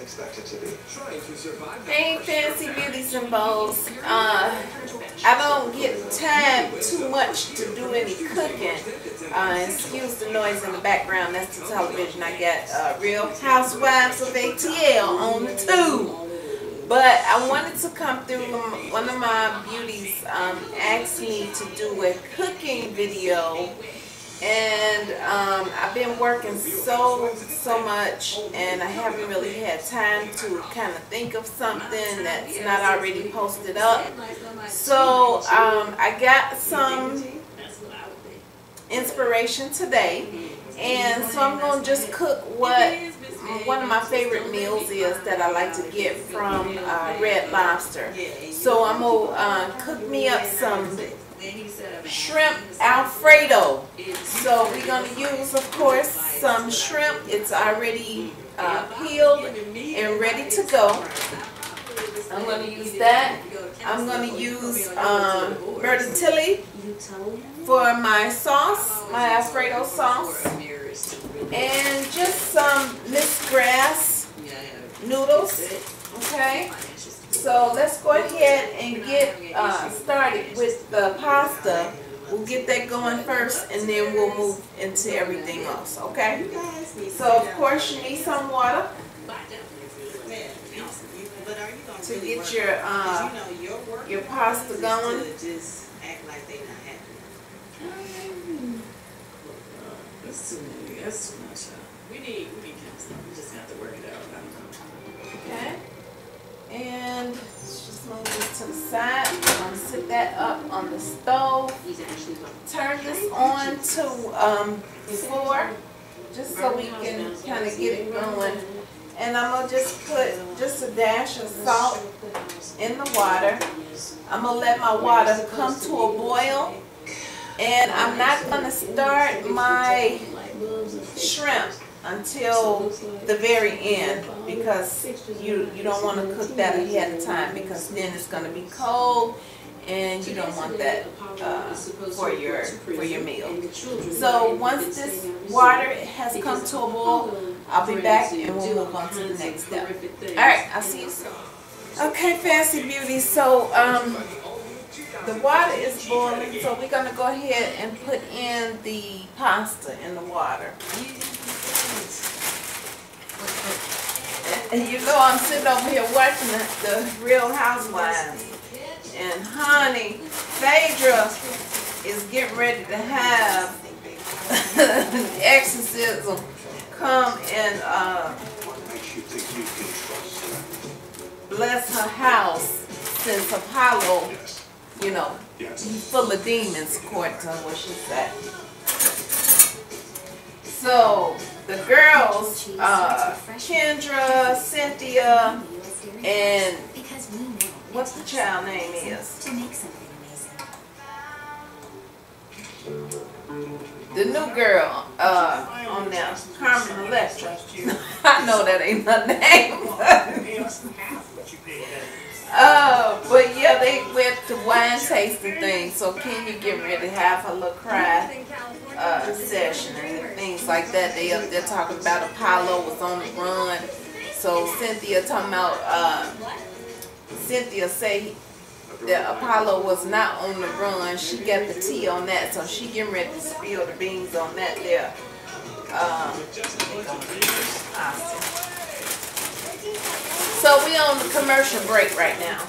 expected to be. Hey, Fancy Beauties and Beaus. I don't get time too much to do any cooking. Excuse the noise in the background. That's the television. I got Real Housewives of ATL on the tube. But I wanted to come through. One of my beauties asked me to do a cooking video. And I've been working so much, and I haven't really had time to kind of think of something that's not already posted up. So I got some inspiration today, and so I'm going to just cook what one of my favorite meals is that I like to get from Red Lobster. So I'm going to cook me up some shrimp Alfredo. So we're going to use, of course, some shrimp. It's already peeled and ready to go. I'm going to use that. I'm going to use vermicelli for my sauce, my Alfredo sauce, and just some mixed grass noodles. Okay. So let's go ahead and get started with the pasta. We'll get that going first, and then we'll move into everything else, okay? So of course you need some water to get your pasta going. That's too much. We need some. We just have to work it out. Okay. And let's just move this to the side. I'm going to sit that up on the stove. Turn this on to 4, just so we can kind of get it going. And I'm going to just put just a dash of salt in the water. I'm going to let my water come to a boil. And I'm not going to start my shrimp until the very end, because you don't want to cook that ahead of time, because then it's going to be cold and you don't want that for your meal. So once this water has come to a boil, I'll be back and we'll move on to the next step. Alright, I'll see you soon. Okay, Fancy Beauty, so the water is boiling, so we're going to go ahead and put in the pasta in the water. And you know I'm sitting over here watching the Real Housewives. And honey, Phaedra is getting ready to have exorcism come and bless her house, since Apollo, you know, he's full of demons, according to what she said. So the girls, Kendra, Cynthia, and what's the child name is? The new girl on there, Carmen Electra. I know that ain't her name. But yeah, they went to wine tasting thing. So Kenya getting ready to have her little cry session and things like that. They up there talking about Apollo was on the run. So Cynthia talking about Cynthia say that Apollo was not on the run. She got the tea on that, so she getting ready to spill the beans on that there. So we on the commercial break right now.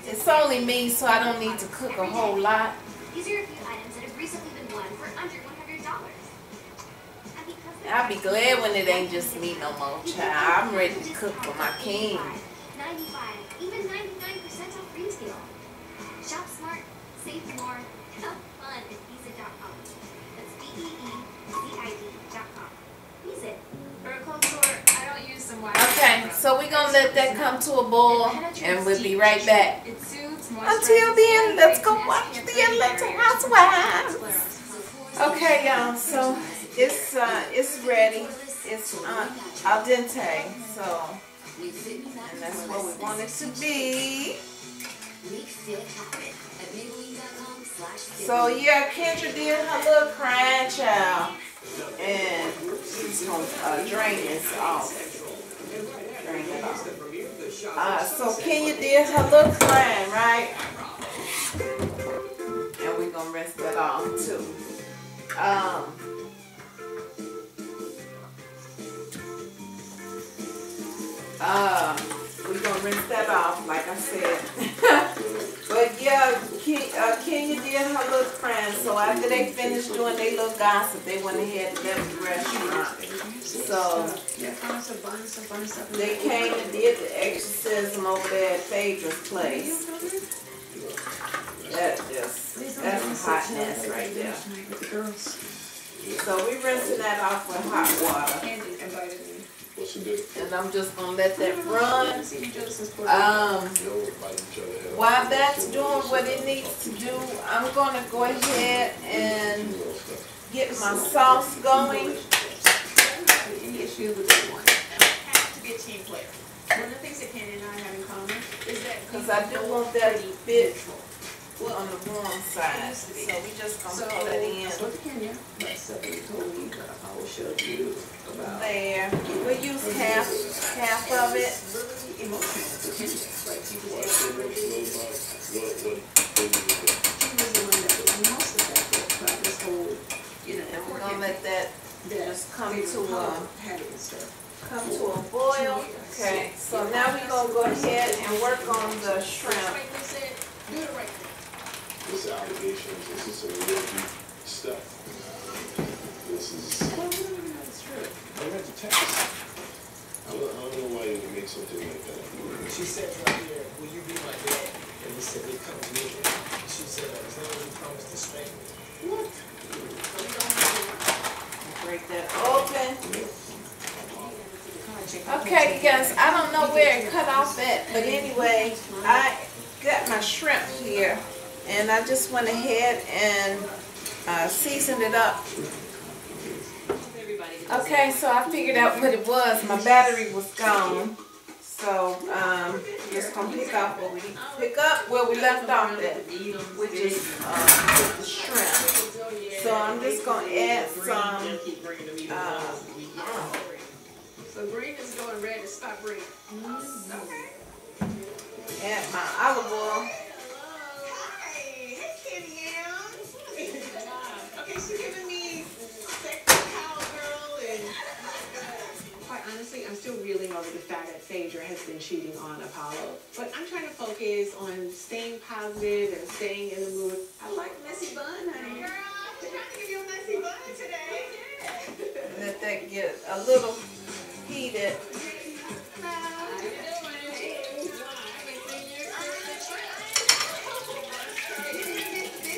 It's only me, so I don't need to cook a whole lot. These are a few items that have recently been won for under $100. I'll be glad when it ain't just me no more, child. I'm ready to cook for my king. 95, even 99% off retail. Shop smart, save more, have fun at Visa.com. That's VEECID.com. Use it. For a cold store, I don't use some wire. Okay, so we're going to let that come to a boil, and we'll be right back. Until then, let's go watch the Atlanta Housewives. Okay, y'all, so it's ready. It's al dente, so, and that's what we want it to be. So yeah, Kendra did her little crying, child, and she's gonna drain this off. Drain it off. So Kenya did her little crying, right? And we're gonna rinse that off too. We're gonna rinse that off, like I said. But yeah, Kenya did her little friends. So after they finished doing their little gossip, they went ahead and left the restaurant. So they came and did the exorcism over there at Phaedra's place. That's a hot mess right there. So we rinsing that off with hot water. And I'm just going to let that run. While that's doing what it needs to do, I'm going to go ahead and get my sauce going. Any issue with that one? Have to be a team player. One of the things that Kenny and I have in common is that because I do want that a bit on the warm side. So we just going to put it in. There. We'll use half of it. And we're going to let that just come to a boil. Okay, so now we're going to go ahead and work on the shrimp. This allegations, this is some real deep stuff. This is... I read the text. I don't know why you would make something like that. She said right here, will you be my dad? And we said, they come with me. She said, as long as you promise to strengthen me. What? Break that open. Okay, guys, I don't know where it cut off at, but anyway, I got my shrimp here, and I just went ahead and seasoned it up. Okay, so I figured out what it was. My battery was gone, so just gonna pick up where we left off at, which is the shrimp. So I'm just gonna add some. So green is going red to stop green. Okay. Add my olive oil. Hi, hey Kenny. Okay, she's giving me sexy cowgirl and. Quite honestly, I'm still reeling over the fact that Phaedra has been cheating on Apollo. But I'm trying to focus on staying positive and staying in the mood. I like messy bun, honey. Girl, I'm trying to give you a messy bun today. Let that get a little heated.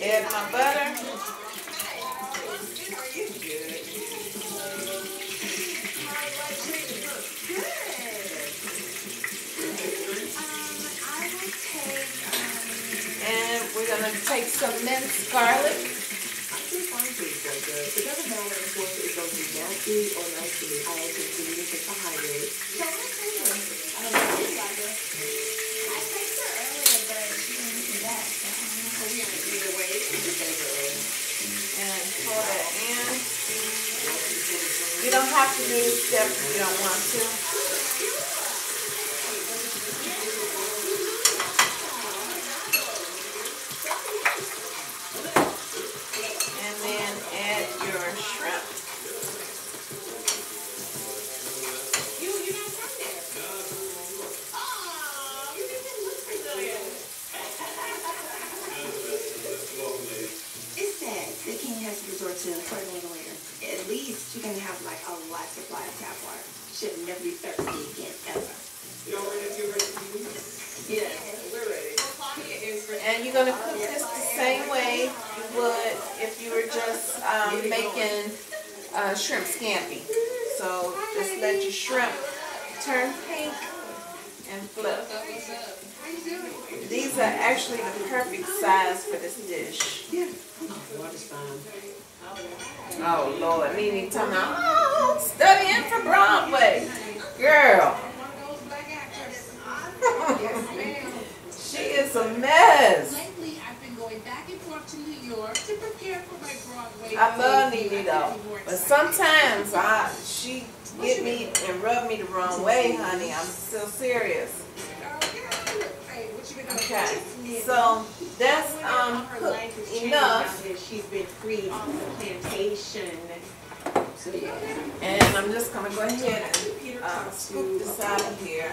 Add my butter. And we're going to take some minced garlic. It doesn't matter if it's going to be nasty or nice to me. I like to continue to take a hydrate. So I don't know if you like her. I texted her earlier, but she didn't come back. So I don't know. We are either way. And pour that in. You don't have to do this step if you don't want to. And then add your shrimp. You're not from there. Oh, you didn't look Brazilian. It's sad the king has to resort to flirting with a lawyer. At least you can have like a lot supply of tap water. Should never be thirsty again, ever. Y'all ready to get ready to do? Yeah, we're ready. And you're going to cook this the same way you would if you were just making shrimp scampi. So just let your shrimp turn pink and flip. These are actually the perfect size for this dish. Yeah. Oh, water's fine. Oh Lord, Nene talking about, oh, studying for Broadway. Girl. She is a mess. Lately, I've been going back and forth to New York to prepare for my Broadway. I love Nene though, but sometimes she get me and rub me the wrong way, honey. I'm still serious. Okay, so that's cooked enough. She's been freed on the plantation. So yeah. And I'm just gonna go ahead and scoop this out of here.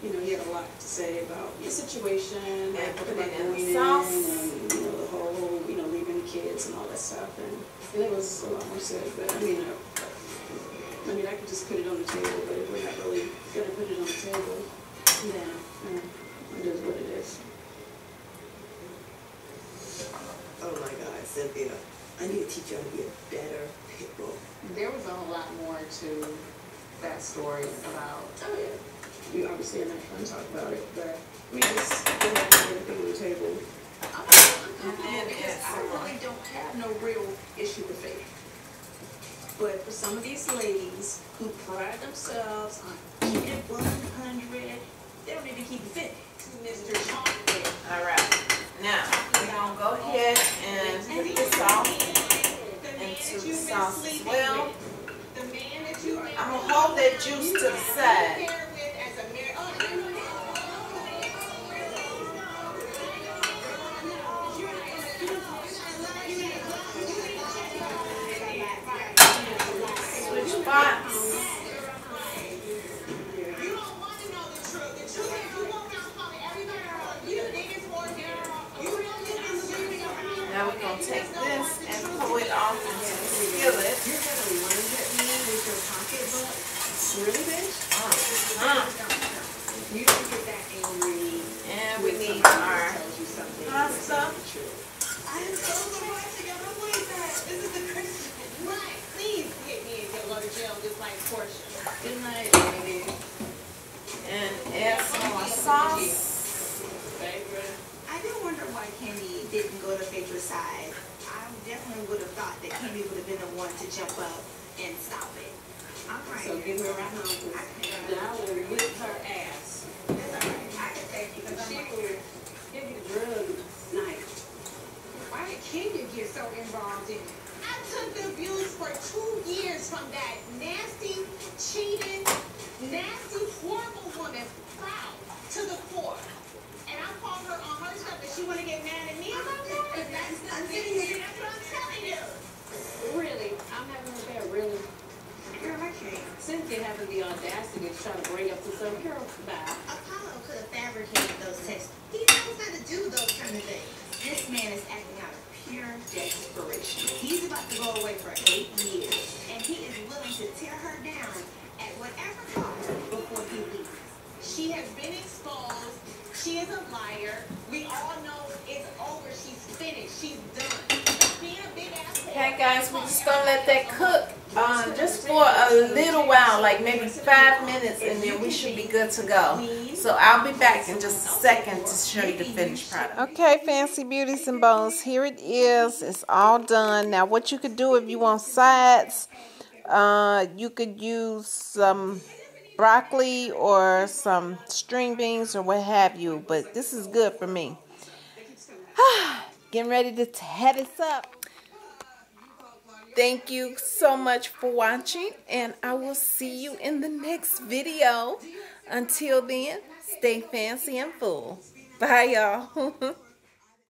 You know, he had a lot to say about the situation And put it about in going the sauce. and, you know, the whole, you know, leaving the kids and all that stuff. And there was a lot more said, but I mean, I could just put it on the table, but if we're not really gonna put it on the table, then it is what it is. Oh my God, Cynthia, I need to teach you how to be a better pit bull. There was a whole lot more to that story about, oh yeah, we obviously are not going to talk about it, but we just go ahead and put everything on the table. I'm uncomfortable because I really don't have no real issue with faith. But for some of these ladies who pride themselves on keeping 100, they don't need to keep it fit. Mr. Chocolate. All right, now we're gonna go ahead and put this off into the sauce as well. I'm gonna hold that juice to the side. Switch spots. Now we're going to take this and pull it off into the skillet. You're going to lunge at me with your pocketbook? Really, bitch? You don't get that angry. And we need our pasta. I am so surprised to get my voice back. This is the Christian. Right. Please hit me and get go to jail just like Portia. Good night, lady. And add some more sauce. I do wonder why Candy didn't go to Phaedra's side. I definitely would have thought that Candy would have been the one to jump up and stop it. I'm right. So give her right now. Then I will whip her ass. I can thank you because She will give you the drugs. Nice. Why did Kenya get so involved in it? I took the abuse for 2 years from that nasty, cheating, nasty, horrible woman, proud to the core. And I called her on her stuff that she want to get mad at me about that. And that's what I'm telling you. Really? I'm having a bad, really? Girl, I can't. Cynthia having the audacity to try to bring up to some girl about. Apollo could have fabricated those texts. He knows how to do those kind of things. This man is acting out of pure desperation. He's about to go away for 8 years, and he is willing to tear her down at whatever cost before he leaves. She has been exposed. She is a liar. We all know it's over. She's finished. She's done. Being a big ass. Okay, guys, we're just gonna let that cook just for a little while, like maybe 5 minutes, and then we should be good to go. So I'll be back in just a second to show you the finished product. Okay, Fancy Beauties and Bows, here it is. It's all done. Now, what you could do if you want sides, you could use some broccoli or some string beans or what have you, but this is good for me. Getting ready to head us up. Thank you so much for watching, and I will see you in the next video. Until then, stay fancy and full. Bye, y'all.